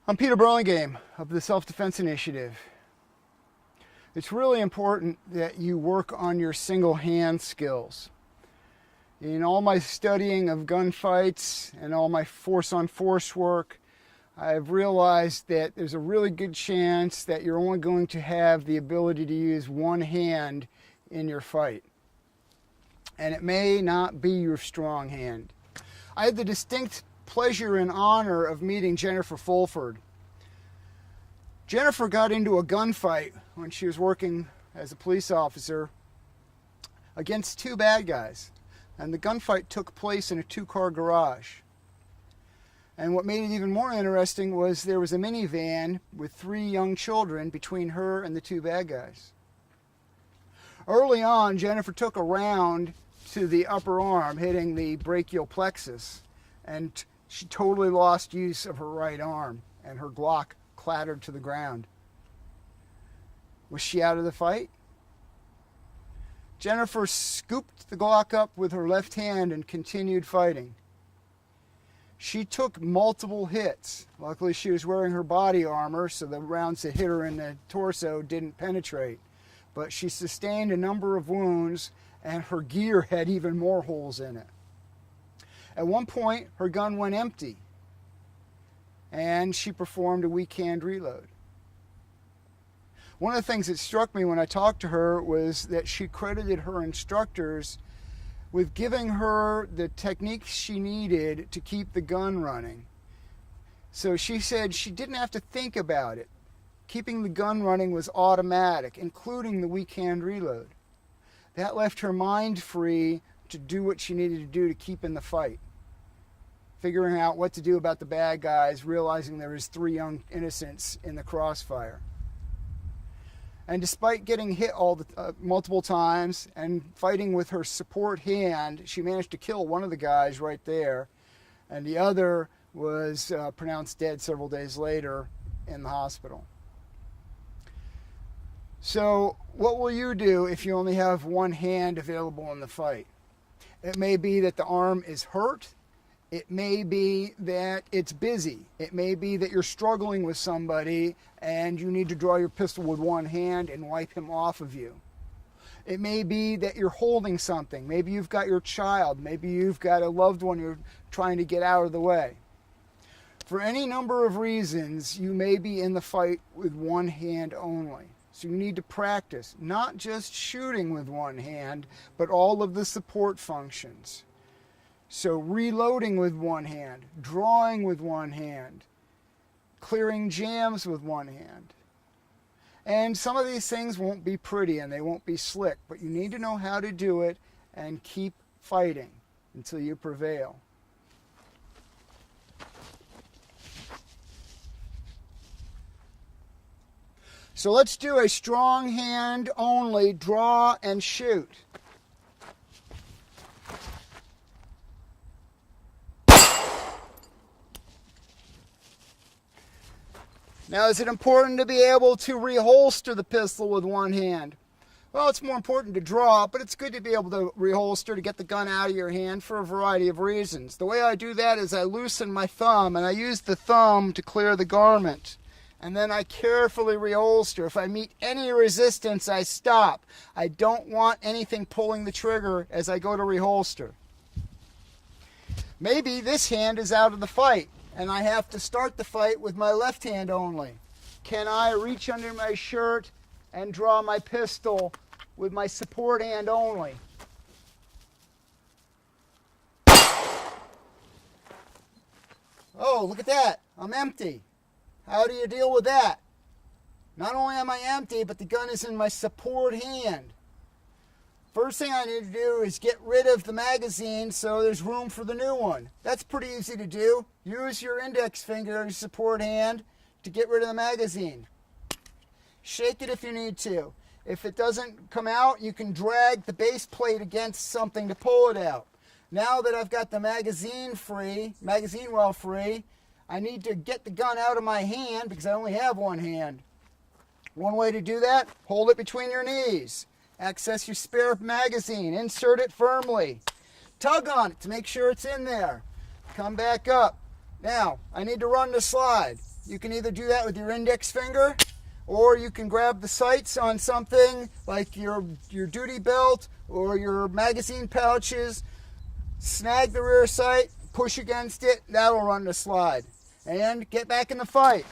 I'm Peter Burlingame of the Self-Defense Initiative. It's really important that you work on your single hand skills. In all my studying of gunfights and all my force-on-force work, I've realized that there's a really good chance that you're only going to have the ability to use one hand in your fight. And it may not be your strong hand. I had the distinct pleasure and honor of meeting Jennifer Fulford. Jennifer got into a gunfight when she was working as a police officer against two bad guys. And the gunfight took place in a two-car garage. And what made it even more interesting was there was a minivan with 3 young children between her and the two bad guys. Early on, Jennifer took a round to the upper arm, hitting the brachial plexus, and she totally lost use of her right arm, and her Glock clattered to the ground. Was she out of the fight? Jennifer scooped the Glock up with her left hand and continued fighting. She took multiple hits. Luckily, she was wearing her body armor, so the rounds that hit her in the torso didn't penetrate. But she sustained a number of wounds, and her gear had even more holes in it. At one point, her gun went empty, and she performed a weak hand reload. One of the things that struck me when I talked to her was that she credited her instructors with giving her the techniques she needed to keep the gun running. So she said she didn't have to think about it. Keeping the gun running was automatic, including the weak hand reload. That left her mind free to do what she needed to do to keep in the fight. Figuring out what to do about the bad guys, realizing there was 3 young innocents in the crossfire. And despite getting hit multiple times and fighting with her support hand, she managed to kill one of the guys right there, and the other was pronounced dead several days later in the hospital. So what will you do if you only have one hand available in the fight? It may be that the arm is hurt. It may be that it's busy. It may be that you're struggling with somebody and you need to draw your pistol with one hand and wipe him off of you. It may be that you're holding something. Maybe you've got your child. Maybe you've got a loved one you're trying to get out of the way. For any number of reasons, you may be in the fight with one hand only. So you need to practice not just shooting with one hand, but all of the support functions. So reloading with one hand, drawing with one hand, clearing jams with one hand. And some of these things won't be pretty and they won't be slick, but you need to know how to do it and keep fighting until you prevail. So let's do a strong hand only draw and shoot. Now, is it important to be able to reholster the pistol with one hand? Well, it's more important to draw, but it's good to be able to reholster to get the gun out of your hand for a variety of reasons. The way I do that is I loosen my thumb, and I use the thumb to clear the garment. And then I carefully reholster. If I meet any resistance, I stop. I don't want anything pulling the trigger as I go to reholster. Maybe this hand is out of the fight, and I have to start the fight with my left hand only. Can I reach under my shirt and draw my pistol with my support hand only? Oh, look at that. I'm empty. How do you deal with that? Not only am I empty, but the gun is in my support hand. First thing I need to do is get rid of the magazine so there's room for the new one. That's pretty easy to do. Use your index finger and your support hand to get rid of the magazine. Shake it if you need to. If it doesn't come out, you can drag the base plate against something to pull it out. Now that I've got the magazine well free, I need to get the gun out of my hand because I only have one hand. One way to do that, hold it between your knees. Access your spare magazine, insert it firmly. Tug on it to make sure it's in there. Come back up. Now, I need to run the slide. You can either do that with your index finger, or you can grab the sights on something like your duty belt or your magazine pouches, snag the rear sight, push against it, that'll run the slide. And get back in the fight.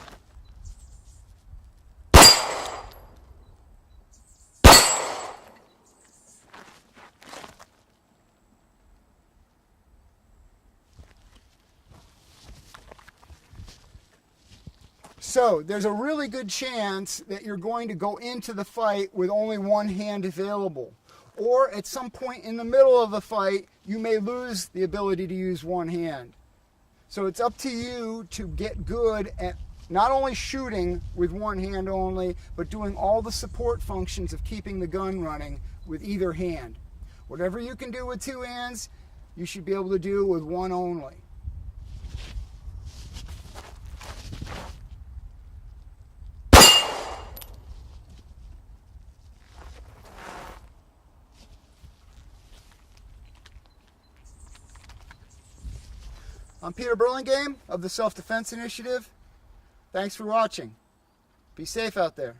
So there's a really good chance that you're going to go into the fight with only one hand available. Or at some point in the middle of the fight, you may lose the ability to use one hand. So it's up to you to get good at not only shooting with one hand only, but doing all the support functions of keeping the gun running with either hand. Whatever you can do with two hands, you should be able to do with one only. I'm Peter Burlingame of the Self-Defense Initiative. Thanks for watching. Be safe out there.